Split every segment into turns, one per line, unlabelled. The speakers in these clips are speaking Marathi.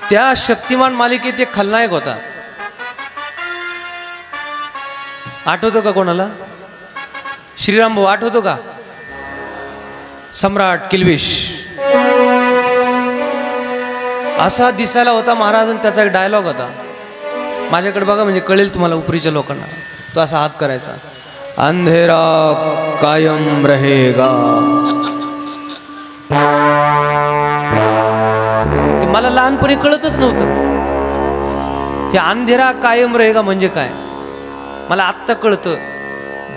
त्या शक्तिमान मालिकेत एक खलनायक होता, आठवतो का कोणाला? श्रीराम भाऊ आठवतो का? सम्राट किल्बिश असा दिसायला होता महाराज. त्याचा एक डायलॉग होता, माझ्याकडे बघा म्हणजे कळेल तुम्हाला उपरीच्या लोकांना. तो असा हात करायचा, अंधेरा कायम रहेगा. ते मला लहानपणी कळतच नव्हतं हे अंधेरा कायम रहेगा म्हणजे काय. मला आत्ता कळतं.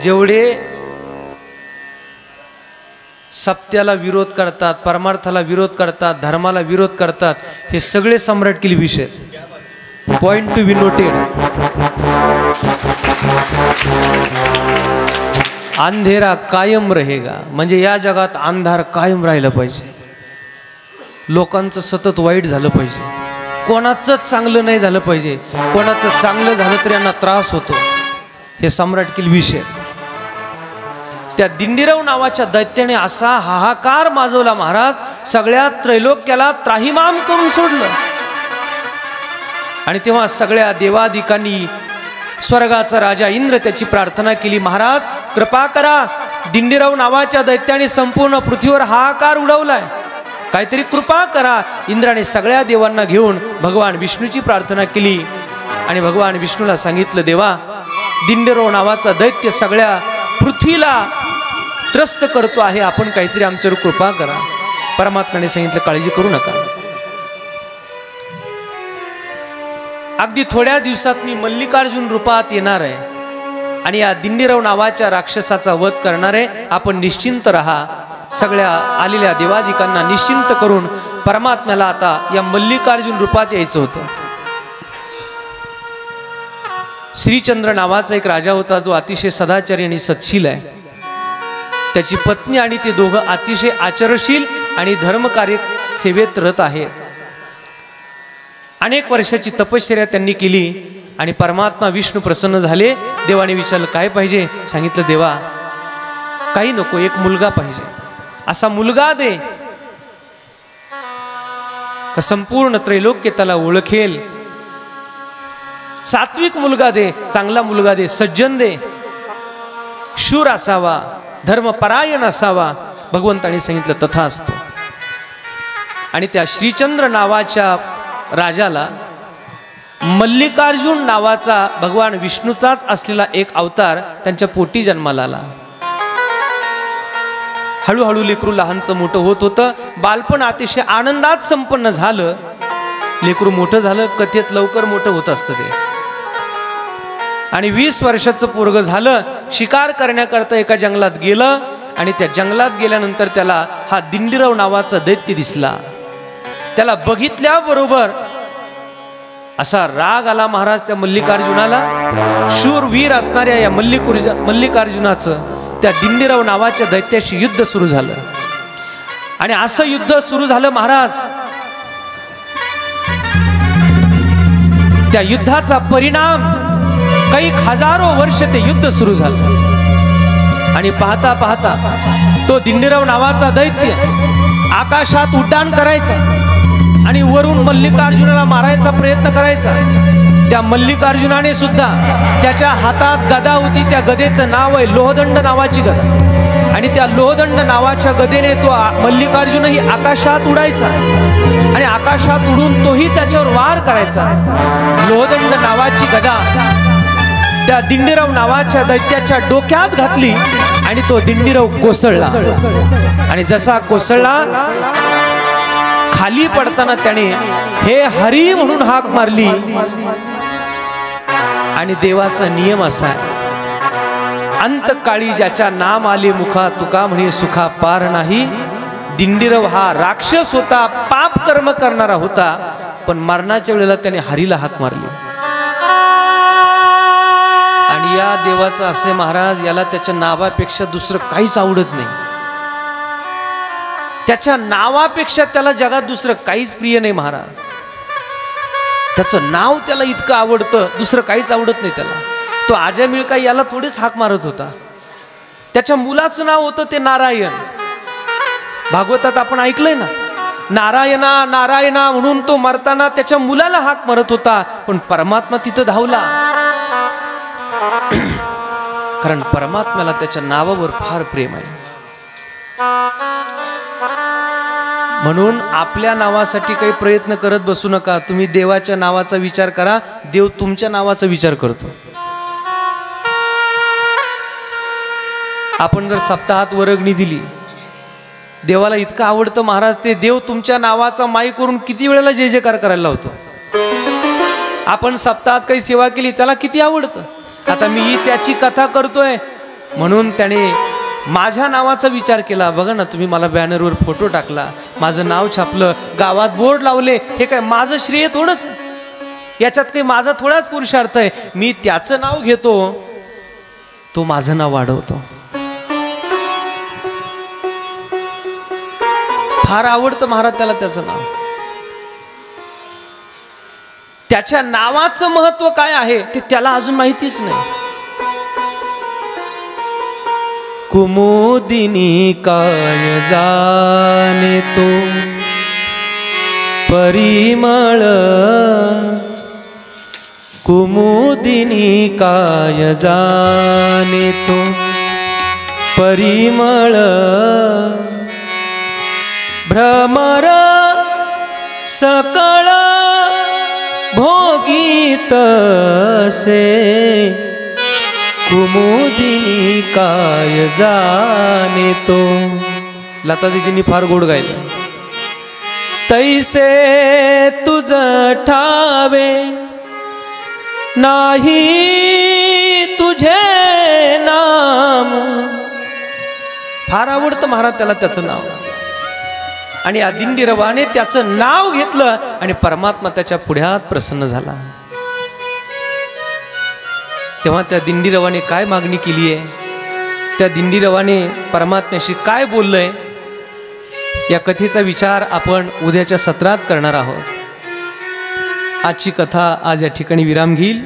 जेवढे सत्याला विरोध करतात, परमार्थाला विरोध करतात, धर्माला विरोध करतात, हे सगळे सम्राट किल्बिश आहेत. Point to be noted. अंधेरा कायम रहेगा म्हणजे या जगात अंधार कायम राहिलं पाहिजे. लोकांचं सतत वाईट झालं पाहिजे, कोणाचंच चांगलं नाही झालं पाहिजे. कोणाचं चांगलं झालं तर यांना त्रास होतो. हे सम्राट किल्बिश आहेत. त्या दिंडीराव नावाच्या दैत्याने असा हाहाकार माजवला महाराज, सगळ्या त्रैलोक्याला त्राहिमाम करून सोडलं. आणि तेव्हा सगळ्या देवादिकांनी, स्वर्गाचा राजा इंद्र त्याची प्रार्थना केली, महाराज कृपा करा, दिंडीराव नावाच्या दैत्याने संपूर्ण पृथ्वीवर हाहाकार उडवलाय, काहीतरी कृपा करा. इंद्राने सगळ्या देवांना घेऊन भगवान विष्णूची प्रार्थना केली. आणि भगवान विष्णूला सांगितलं, देवा दिंडीराव नावाचा दैत्य सगळ्या पृथ्वीला त्रस्त करतो आहे, आपण काहीतरी आमच्यावर कृपा करा. परमात्म्याने सांगितलं, काळजी करू नका, अगदी थोड्या दिवसात मी मल्लिकार्जुन रूपात येणार आहे आणि या दिंडीराव नावाच्या राक्षसाचा वध करणार आहे. आपण निश्चिंत राहा. सगळ्या आलेल्या देवादिकांना निश्चिंत करून परमात्म्याला आता या मल्लिकार्जुन रूपात यायचं होतं. श्रीचंद्र नावाचा एक राजा होता, जो अतिशय सदाचारी आणि सत्शील आहे. त्याची पत्नी आणि ते दोघं अतिशय आचरशील आणि धर्मकार्य सेवेत रत आहेत. अनेक वर्षाची तपश्चर्या त्यांनी केली आणि परमात्मा विष्णू प्रसन्न झाले. देवाने विचारलं, काय पाहिजे? सांगितलं, देवा काही नको, एक मुलगा पाहिजे. असा मुलगा दे का संपूर्ण त्रैलोक्य त्याला ओळखेल. सात्विक मुलगा दे, चांगला मुलगा दे, सज्जन दे, शूर असावा, धर्मपरायण असावा. भगवंताने सांगितलं, तथास्तु. आणि त्या श्रीचंद्र नावाच्या राजाला मल्लिकार्जुन नावाचा भगवान विष्णूचाच असलेला एक अवतार त्यांच्या पोटी जन्माला आला. हळूहळू लेकरू लहानचं मोठं होत होतं. बालपण अतिशय आनंदात संपन्न झालं. लेकरू मोठं झालं, कथेत लवकर मोठं होत असतं ते. आणि 20 वर्षाचं पोरग झालं. शिकार करण्याकरता एका जंगलात गेलं आणि त्या जंगलात गेल्यानंतर त्याला हा दिंडीराव नावाचा दैत्य दिसला. त्याला बघितल्याबरोबर असा राग आला महाराज त्या मल्लिकार्जुनाला. शूरवीर असणाऱ्या या मल्लिकार्जुनाचं त्या दिंडीराव नावाच्या दैत्याशी युद्ध सुरू झालं. आणि असं युद्ध सुरू झालं महाराज, त्या युद्धाचा परिणाम काही हजारो वर्ष ते युद्ध सुरू झालं. आणि पाहता पाहता तो दिंडीराव नावाचा दैत्य आकाशात उड्डाण करायचा आणि वरून मल्लिकार्जुनाला मारायचा प्रयत्न करायचा. त्या मल्लिकार्जुनाने सुद्धा, त्याच्या हातात गदा होती, त्या गदेचं नाव आहे लोहदंड नावाची गदा. आणि त्या लोहदंड नावाच्या गदेने तो मल्लिकार्जुनही आकाशात उडायचा आणि आकाशात उडून तोही त्याच्यावर वार करायचा. लोहदंड नावाची गदा त्या दिंडीराव नावाच्या दैत्याच्या डोक्यात घातली आणि तो दिंडीराव कोसळला. आणि जसा कोसळला, खाली पडताना त्याने हे हरी म्हणून हाक मारली. आणि देवाचा नियम असा आहे, अंतकाळी ज्याच्या नाम आले मुखा, तुका म्हणे सुखा पार नाही. दिंडीराव हा राक्षस होता, पाप कर्म करणारा होता, पण मरणाच्या वेळेला त्याने हरीला हाक मारली. आणि या देवाचं असे महाराज, याला त्याच्या नावापेक्षा दुसरं काहीच आवडत नाही. त्याच्या नावापेक्षा त्याला जगात दुसरं काहीच प्रिय नाही महाराज. त्याचं नाव त्याला इतकं आवडतं, दुसरं काहीच आवडत नाही त्याला. तो आजमिळ काही याला थोडेच हाक मारत होता. त्याच्या मुलाचं नाव होतं ते नारायण. भागवतात आपण ऐकलंय ना, नारायणा नारायणा म्हणून तो मरताना त्याच्या मुलाला हाक मारत होता, पण परमात्मा तिथं धावला. कारण परमात्म्याला त्याच्या नावावर फार प्रेम आहे. म्हणून आपल्या नावासाठी काही प्रयत्न करत बसू नका. तुम्ही देवाच्या नावाचा विचार करा, देव तुमच्या नावाचा विचार करतो. आपण जर सप्ताहात वर्गणी दिली, देवाला इतकं आवडतं महाराज, ते देव तुमच्या नावाचा माईक करून किती वेळेला जय जयकार करायला लावतो. आपण सप्ताहात काही सेवा केली, त्याला किती आवडतं. आता मी त्याची कथा करतोय म्हणून त्याने माझ्या नावाचा विचार केला. बघा ना, तुम्ही मला बॅनरवर फोटो टाकला, माझं नाव छापलं, गावात बोर्ड लावले, हे काय माझं श्रेय थोडंच, याच्यात काही माझा थोडाच पुरुषार्थ आहे. मी त्याचं नाव घेतो, तो माझं नाव वाढवतो. फार आवडतं महाराज त्याला त्याचं नाव. त्याच्या नावाचं महत्व काय आहे ते त्याला अजून माहितीच नाही. कुमुदिनी काय जाने तो परिमळ, कुमुदिनी काय जाने तो परिमळ, भ्रमर सकळ भोगीत से, कुमुदिनी काय जाने तो. लता दीदींनी फार गोड गायलं. तैसे तुझ ठावे नाही तुझे नाम. फार आवडतं महाराज त्याला त्याचं नाव. आणि या दिंडीरवाने त्याचं नाव घेतलं आणि परमात्मा त्याच्या पुढ्यात प्रसन्न झाला. तेव्हा त्या दिंडीरवाने काय मागणी केली आहे, त्या दिंडीरवाने परमात्म्याशी काय बोललंय, या कथेचा विचार आपण उद्याच्या सत्रात करणार आहोत. आजची कथा आज या ठिकाणी विराम घेईल.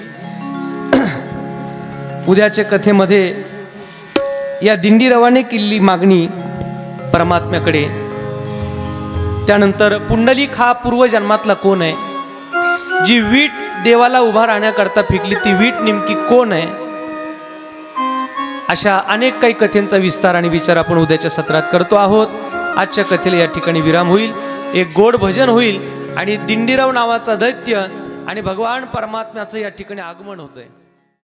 उद्याच्या कथेमध्ये या दिंडीरवाने केलेली मागणी परमात्म्याकडे, त्यानंतर पुंडलिक हा पूर्वजन्मातला कोण आहे, जी वीट देवाला उभा राहण्याकरता फेकली ती वीट नेमकी कोण आहे, अशा अनेक काही कथेंचा विस्तार आणि विचार आपण उद्याच्या सत्रात करतो आहोत. आजच्या कथेला या ठिकाणी विराम होईल. एक गोड भजन होईल आणि दिंडीराव नावाचा दैत्य आणि भगवान परमात्म्याचं या ठिकाणी आगमन होतंय.